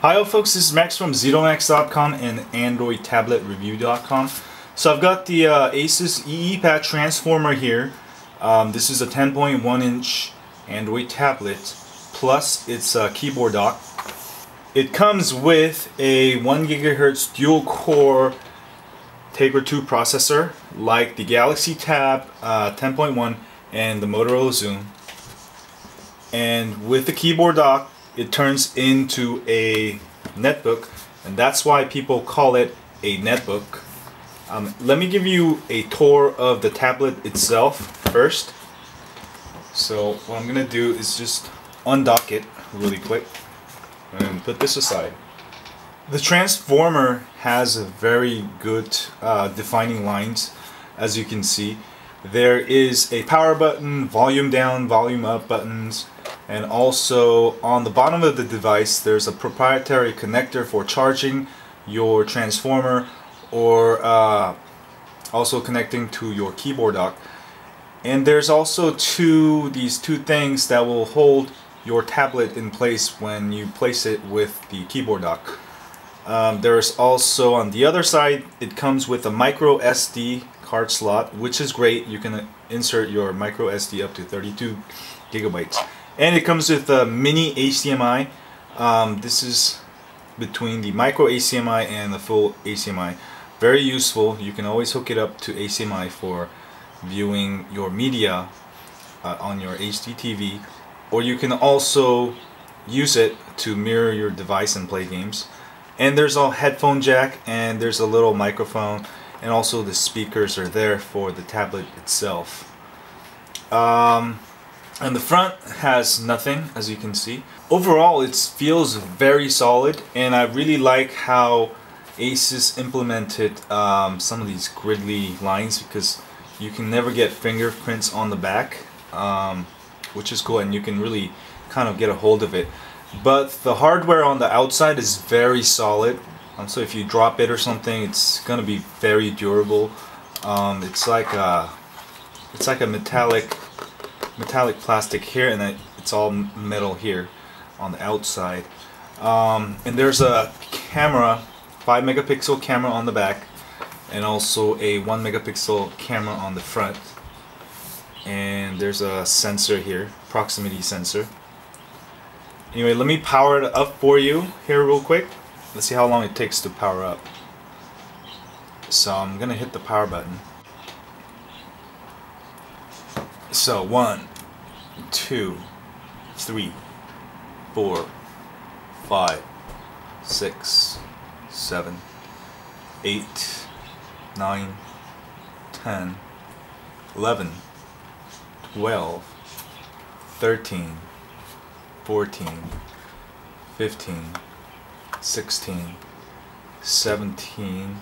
Hi folks, this is Max from ZeroMax.com and Android Tablet Review.com. So I've got the ASUS EeePad transformer here. This is a 10.1 inch Android tablet plus its keyboard dock. It comes with a 1 GHz dual core Tegra 2 processor like the Galaxy Tab 10.1 and the Motorola Zoom. And with the keyboard dock, it turns into a netbook, and that's why people call it a netbook. Let me give you a tour of the tablet itself first. So what I'm gonna do is just undock it really quick and put this aside. The transformer has a very good defining lines. As you can see, there is a power button, volume down, volume up buttons, and also on the bottom of the device there's a proprietary connector for charging your transformer, or also connecting to your keyboard dock. And there's also these two things that will hold your tablet in place when you place it with the keyboard dock. There's also, on the other side, it comes with a micro SD card slot, which is great. You can insert your micro SD up to 32 gigabytes. And it comes with a mini HDMI. This is between the micro HDMI and the full HDMI. Very useful. You can always hook it up to HDMI for viewing your media on your HD TV, or you can also use it to mirror your device and play games. And there's a headphone jack, and there's a little microphone, and also the speakers are there for the tablet itself. And the front has nothing, as you can see. Overall, it feels very solid, and I really like how ASUS implemented some of these gridly lines, because you can never get fingerprints on the back, which is cool, and you can really kind of get a hold of it. But the hardware on the outside is very solid, so if you drop it or something, it's gonna be very durable. It's like a metallic plastic here, and it's all metal here on the outside. And there's a camera, 5 megapixel camera on the back, and also a 1 megapixel camera on the front. And there's a sensor here, proximity sensor. Anyway, let me power it up for you here real quick. Let's see how long it takes to power up. So I'm gonna hit the power button. So 1, 2, 3, 4, 5, 6, 7, 8, 9, 10, 11, 12, 13, 14, 15, 16, 17,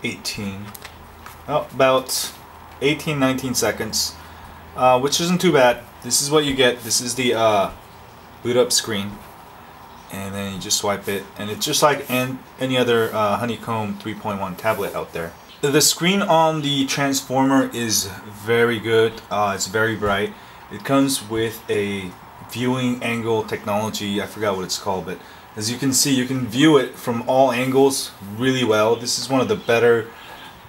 18, about 18, 19 seconds, which isn't too bad. This is what you get. This is the boot up screen, and then you just swipe it, and it's just like any other Honeycomb 3.1 tablet out there. The screen on the transformer is very good. It's very bright. It comes with a viewing angle technology. I forgot what it's called, but as you can see, you can view it from all angles really well. This is one of the better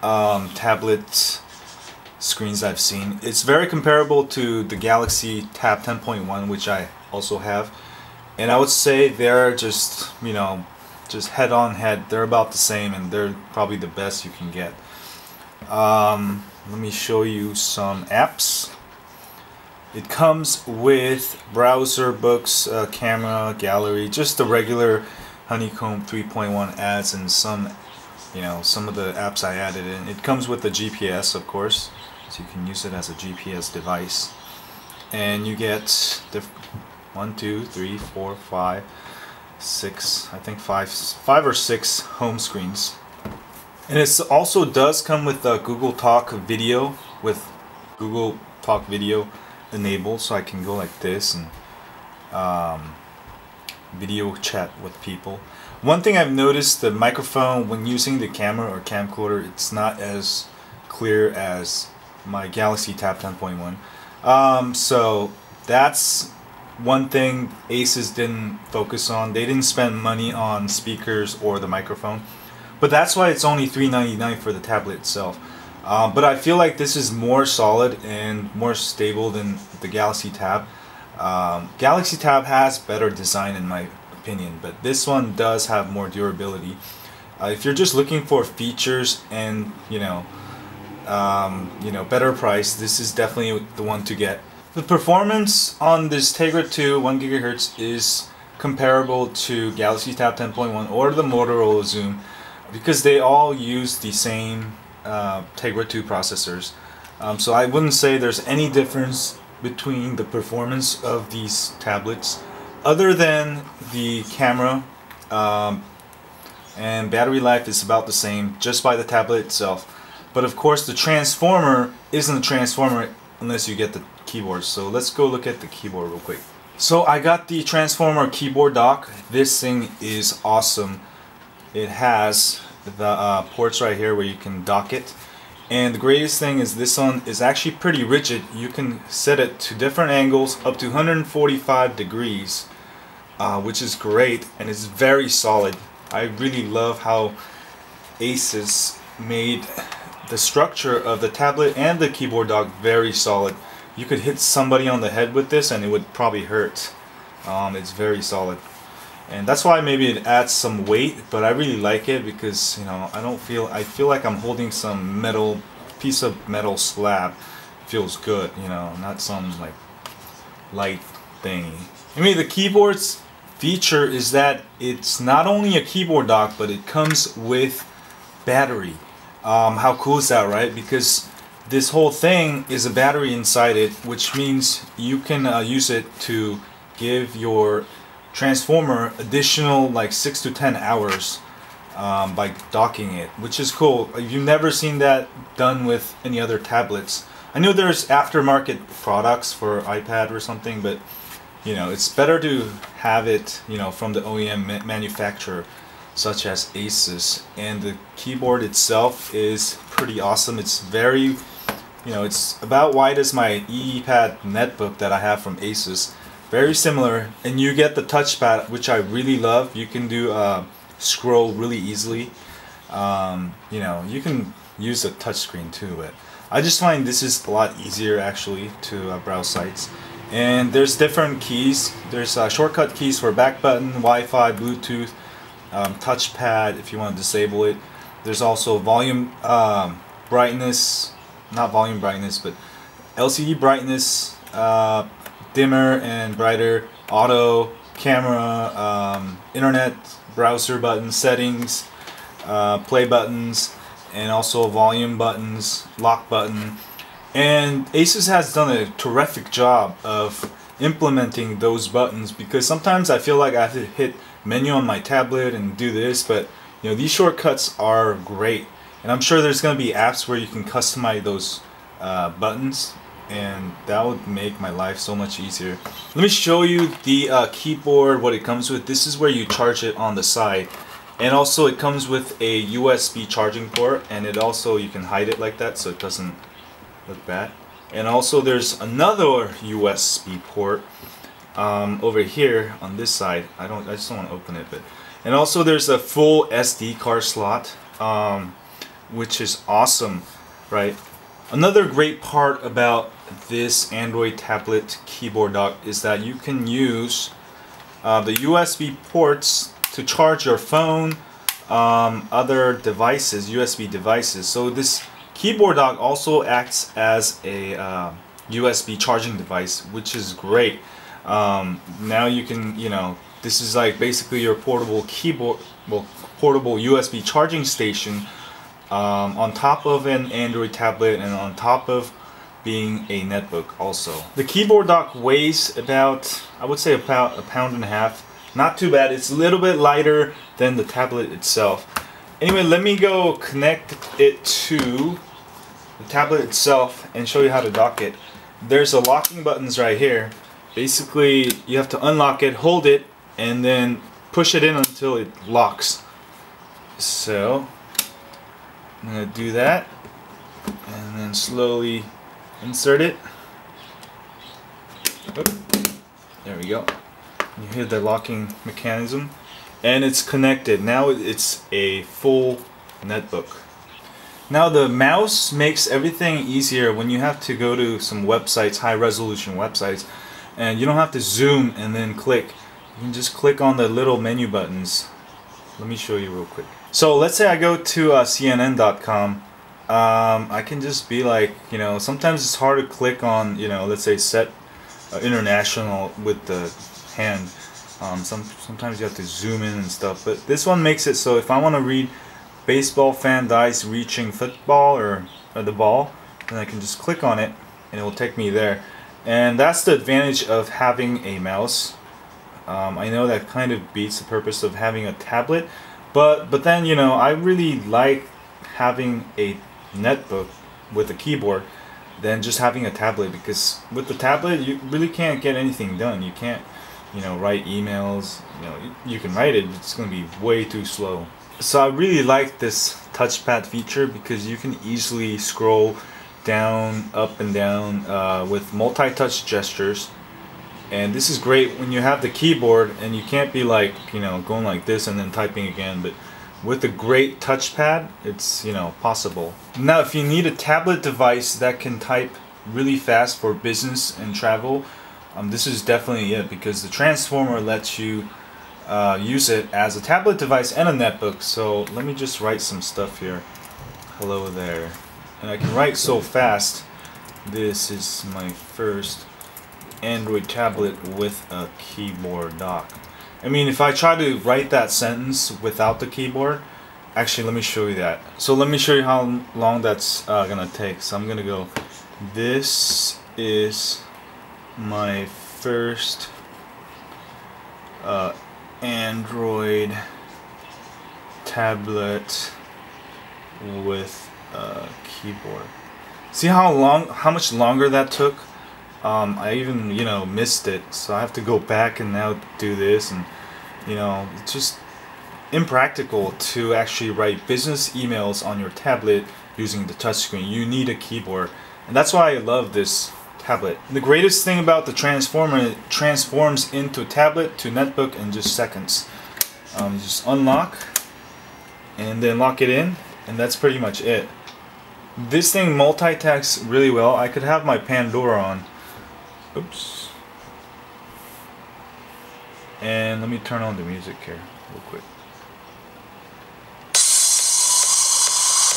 tablet screens I've seen. It's very comparable to the Galaxy Tab 10.1, which I also have, and I would say they're just, you know, just head on head. They're about the same, and they're probably the best you can get. Let me show you some apps. It comes with browser, books, camera, gallery, just the regular Honeycomb 3.1 ads, and some of the apps I added in. It comes with the GPS, of course, so you can use it as a GPS device. And you get 1, 2, 3, 4, 5, 6, I think five or six home screens. And it also does come with Google Talk video, with Google Talk video enabled, so I can go like this and video chat with people. One thing I've noticed, the microphone when using the camera or camcorder, it's not as clear as my Galaxy Tab 10.1. So that's one thing ASUS didn't focus on. They didn't spend money on speakers or the microphone, but that's why it's only $399 for the tablet itself. But I feel like this is more solid and more stable than the Galaxy Tab. Galaxy Tab has better design in my opinion, but this one does have more durability. If you're just looking for features and better price, this is definitely the one to get. The performance on this Tegra 2 1 GHz is comparable to Galaxy Tab 10.1 or the Motorola Zoom, because they all use the same Tegra 2 processors. So I wouldn't say there's any difference between the performance of these tablets other than the camera, and battery life is about the same just by the tablet itself. But of course the transformer isn't a transformer unless you get the keyboard. So let's go look at the keyboard real quick. So I got the transformer keyboard dock. This thing is awesome. It has the ports right here where you can dock it. And the greatest thing is this one is actually pretty rigid. You can set it to different angles up to 145 degrees, which is great, and it's very solid. I really love how ASUS made the structure of the tablet and the keyboard dock very solid. You could hit somebody on the head with this and it would probably hurt. It's very solid, and that's why maybe it adds some weight, but I really like it because I feel like I'm holding some piece of metal slab. It feels good, not some like light thingy. I mean, the keyboard's feature is that it's not only a keyboard dock, but it comes with battery. How cool is that, right? Because this whole thing is a battery inside it, which means you can use it to give your transformer additional like 6 to 10 hours by docking it, which is cool. You've never seen that done with any other tablets. I know there's aftermarket products for iPad or something, but it's better to have it from the OEM manufacturer such as ASUS. And the keyboard itself is pretty awesome. It's very, it's about wide as my EeePad netbook that I have from ASUS. Very similar, and you get the touchpad, which I really love. You can do scroll really easily. You can use a touchscreen too, but I just find this is a lot easier actually to browse sites. And there's different keys. There's shortcut keys for back button, Wi-Fi, Bluetooth, touchpad if you want to disable it. There's also volume brightness, not volume brightness, but LCD brightness, dimmer and brighter, auto, camera, internet, browser buttons, settings, play buttons, and also volume buttons, lock button. And ASUS has done a terrific job of implementing those buttons, because sometimes I feel like I have to hit menu on my tablet and do this, but these shortcuts are great. And I'm sure there's going to be apps where you can customize those buttons, and that would make my life so much easier. Let me show you the keyboard, what it comes with. This is where you charge it on the side, and also it comes with a USB charging port, and it also, you can hide it like that so it doesn't look bad. And also there's another USB port over here on this side. I just don't want to open it, but and also there's a full SD card slot, which is awesome, right? Another great part about this Android tablet keyboard dock is that you can use the USB ports to charge your phone, other devices, USB devices. So this keyboard dock also acts as a USB charging device, which is great. Now you can, this is like basically your portable keyboard, portable USB charging station on top of an Android tablet and on top of being a netbook also. The keyboard dock weighs about, I would say about 1.5 pounds. Not too bad. It's a little bit lighter than the tablet itself. Anyway, let me go connect it to the tablet itself and show you how to dock it. There's a locking buttons right here. Basically, you have to unlock it, hold it, and then push it in until it locks. So I'm going to do that and then slowly insert it. There we go. You hear the locking mechanism, and it's connected. Now it's a full netbook. Now the mouse makes everything easier when you have to go to some websites, high resolution websites, and you don't have to zoom and then click. You can just click on the little menu buttons. Let me show you real quick. So let's say I go to CNN.com. I can just be like, you know, sometimes it's hard to click on, you know, let's say set international with the hand. Sometimes you have to zoom in and stuff, but this one makes it so if I want to read baseball fan dies reaching football or the ball, then I can just click on it and it will take me there. And that's the advantage of having a mouse. I know that kind of beats the purpose of having a tablet, but then, you know, I really like having a netbook with a keyboard than just having a tablet, because with the tablet you really can't get anything done. You can't, you know, write emails. You know, you can write it, but it's going to be way too slow. So I really like this touchpad feature because you can easily scroll down, up and down with multi-touch gestures. And this is great when you have the keyboard and you can't be like, you know, going like this and then typing again. But with a great touchpad, it's, you know, possible. Now if you need a tablet device that can type really fast for business and travel, this is definitely it, because the transformer lets you use it as a tablet device and a netbook. So let me just write some stuff here. Hello there. And I can write so fast. This is my first Android tablet with a keyboard dock. I mean, if I try to write that sentence without the keyboard, actually let me show you that. So let me show you how long that's gonna take. So I'm gonna go, this is my first Android tablet with a keyboard. See how much longer that took? I even, you know, missed it, so I have to go back and now do this, and, you know, it's just impractical to actually write business emails on your tablet using the touchscreen. You need a keyboard, and that's why I love this tablet. The greatest thing about the transformer, it transforms into tablet to netbook in just seconds. You just unlock and then lock it in, and that's pretty much it. This thing multitasks really well. I could have my Pandora on. Oops. And let me turn on the music here real quick.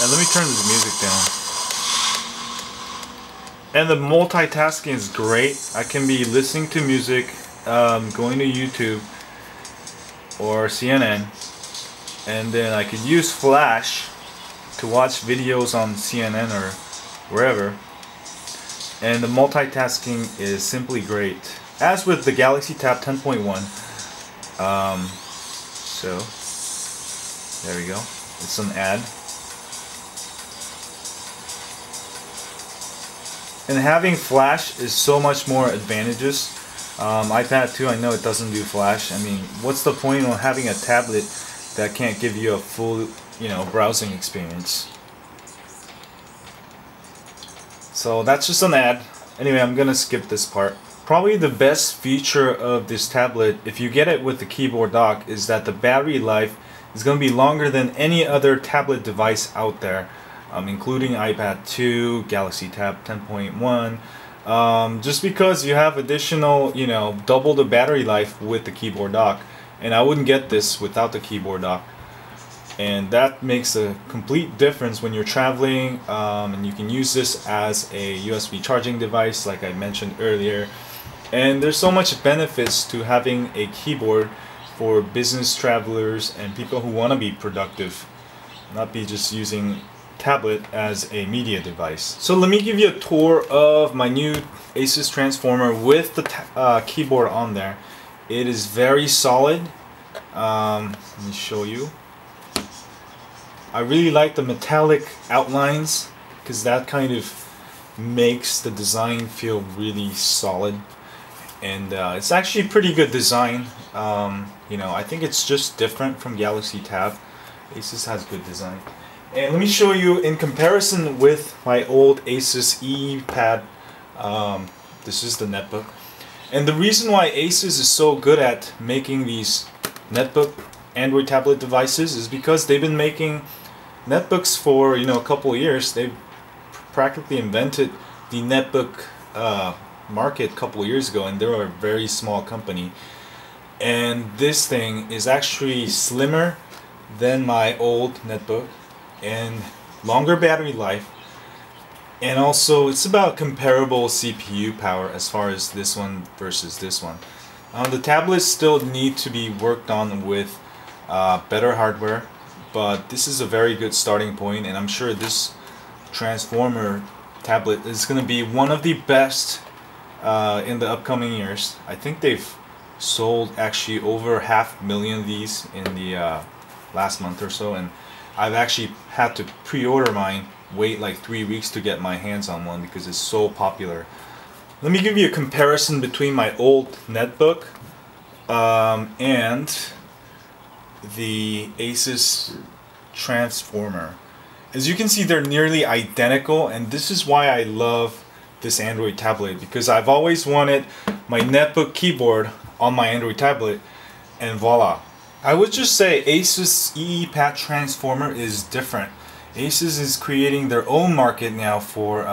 And let me turn the music down. And the multitasking is great. I can be listening to music, going to YouTube or CNN, and then I could use Flash to watch videos on CNN or wherever. And the multitasking is simply great, as with the Galaxy Tab 10.1. So there we go. It's an ad. And having Flash is so much more advantageous. iPad 2, I know it doesn't do Flash. I mean, what's the point of having a tablet that can't give you a full, you know, browsing experience? So that's just an ad. Anyway, I'm gonna skip this part. Probably the best feature of this tablet, if you get it with the keyboard dock, is that the battery life is gonna be longer than any other tablet device out there, including iPad 2, Galaxy Tab 10.1. Just because you have additional, you know, double the battery life with the keyboard dock, and I wouldn't get this without the keyboard dock. And that makes a complete difference when you're traveling, and you can use this as a USB charging device like I mentioned earlier. And there's so much benefits to having a keyboard for business travelers and people who want to be productive, not be just using tablet as a media device. So let me give you a tour of my new ASUS transformer with the keyboard on there. It is very solid. Let me show you. I really like the metallic outlines because that kind of makes the design feel really solid, and it's actually pretty good design. You know, I think it's just different from Galaxy Tab. ASUS has good design. And let me show you in comparison with my old ASUS EeePad. This is the netbook. And the reason why ASUS is so good at making these netbook Android tablet devices is because they've been making netbooks for a couple of years. They've practically invented the netbook market a couple of years ago, and they're a very small company. And this thing is actually slimmer than my old netbook and longer battery life, and also it's about comparable CPU power as far as this one versus this one. The tablets still need to be worked on with better hardware, but this is a very good starting point, and I'm sure this transformer tablet is going to be one of the best in the upcoming years. I think they've sold actually over 500,000 of these in the last month or so, and I've actually had to pre-order mine, wait like 3 weeks to get my hands on one because it's so popular. Let me give you a comparison between my old netbook and the ASUS transformer. As you can see, they're nearly identical, and this is why I love this Android tablet, because I've always wanted my netbook keyboard on my Android tablet, and voila. I would just say ASUS EeePad transformer is different. ASUS is creating their own market now for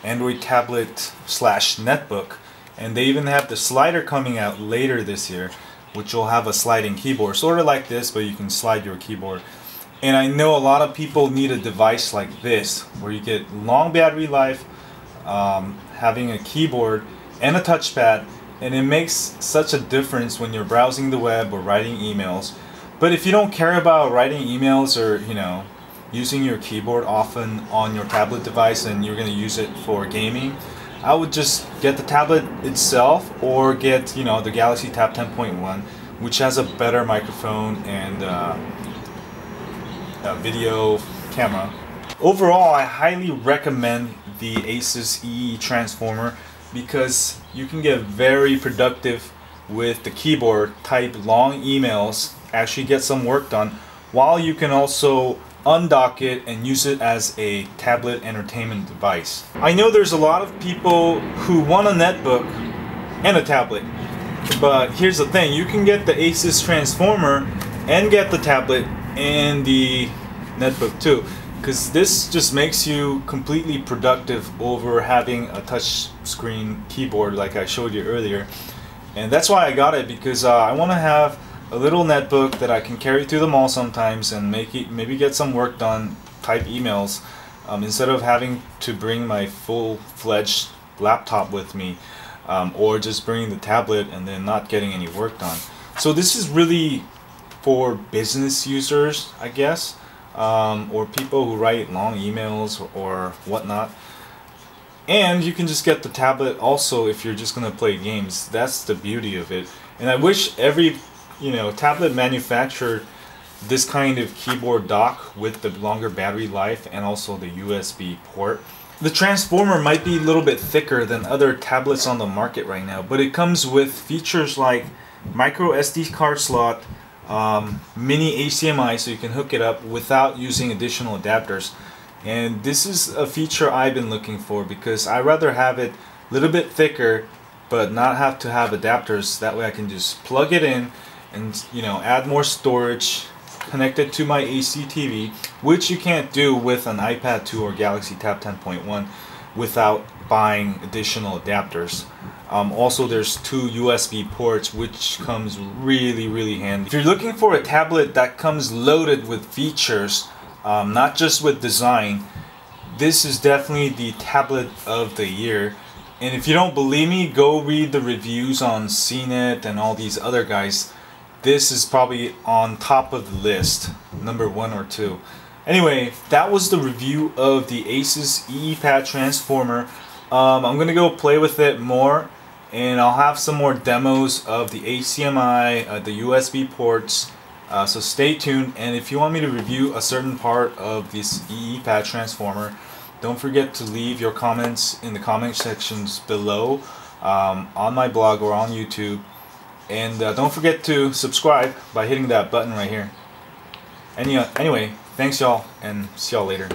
Android tablet slash netbook, and they even have the slider coming out later this year, which will have a sliding keyboard, sort of like this, but you can slide your keyboard. And I know a lot of people need a device like this, where you get long battery life, having a keyboard and a touchpad, and it makes such a difference when you're browsing the web or writing emails. But if you don't care about writing emails or using your keyboard often on your tablet device and you're going to use it for gaming, I would just get the tablet itself, or get the Galaxy Tab 10.1, which has a better microphone and a video camera. Overall, I highly recommend the ASUS EE transformer because you can get very productive with the keyboard, type long emails, actually get some work done, while you can also undock it and use it as a tablet entertainment device. I know there's a lot of people who want a netbook and a tablet, but here's the thing, you can get the ASUS transformer and get the tablet and the netbook too, because this just makes you completely productive over having a touch screen keyboard like I showed you earlier. And that's why I got it, because I want to have a little netbook that I can carry to the mall sometimes and maybe get some work done, type emails, instead of having to bring my full-fledged laptop with me, or just bringing the tablet and then not getting any work done. So this is really for business users, I guess, or people who write long emails or whatnot. And you can just get the tablet also if you're just gonna play games. That's the beauty of it. And I wish every tablet manufacturer this kind of keyboard dock with the longer battery life and also the USB port. The transformer might be a little bit thicker than other tablets on the market right now, but it comes with features like micro SD card slot, mini HDMI, so you can hook it up without using additional adapters. And this is a feature I've been looking for, because I rather have it a little bit thicker but not have to have adapters. That way I can just plug it in and add more storage, connect it to my AC TV, which you can't do with an iPad 2 or Galaxy Tab 10.1 without buying additional adapters. Also, there's 2 USB ports, which comes really handy. If you're looking for a tablet that comes loaded with features, not just with design, this is definitely the tablet of the year. And if you don't believe me, go read the reviews on CNET and all these other guys. This is probably on top of the list, number 1 or 2. Anyway, that was the review of the ASUS EeePad transformer. I'm gonna go play with it more, and I'll have some more demos of the HDMI, the USB ports, so stay tuned. And if you want me to review a certain part of this EeePad transformer, don't forget to leave your comments in the comment sections below, on my blog or on YouTube. And don't forget to subscribe by hitting that button right here. Anyway, thanks y'all, and see y'all later.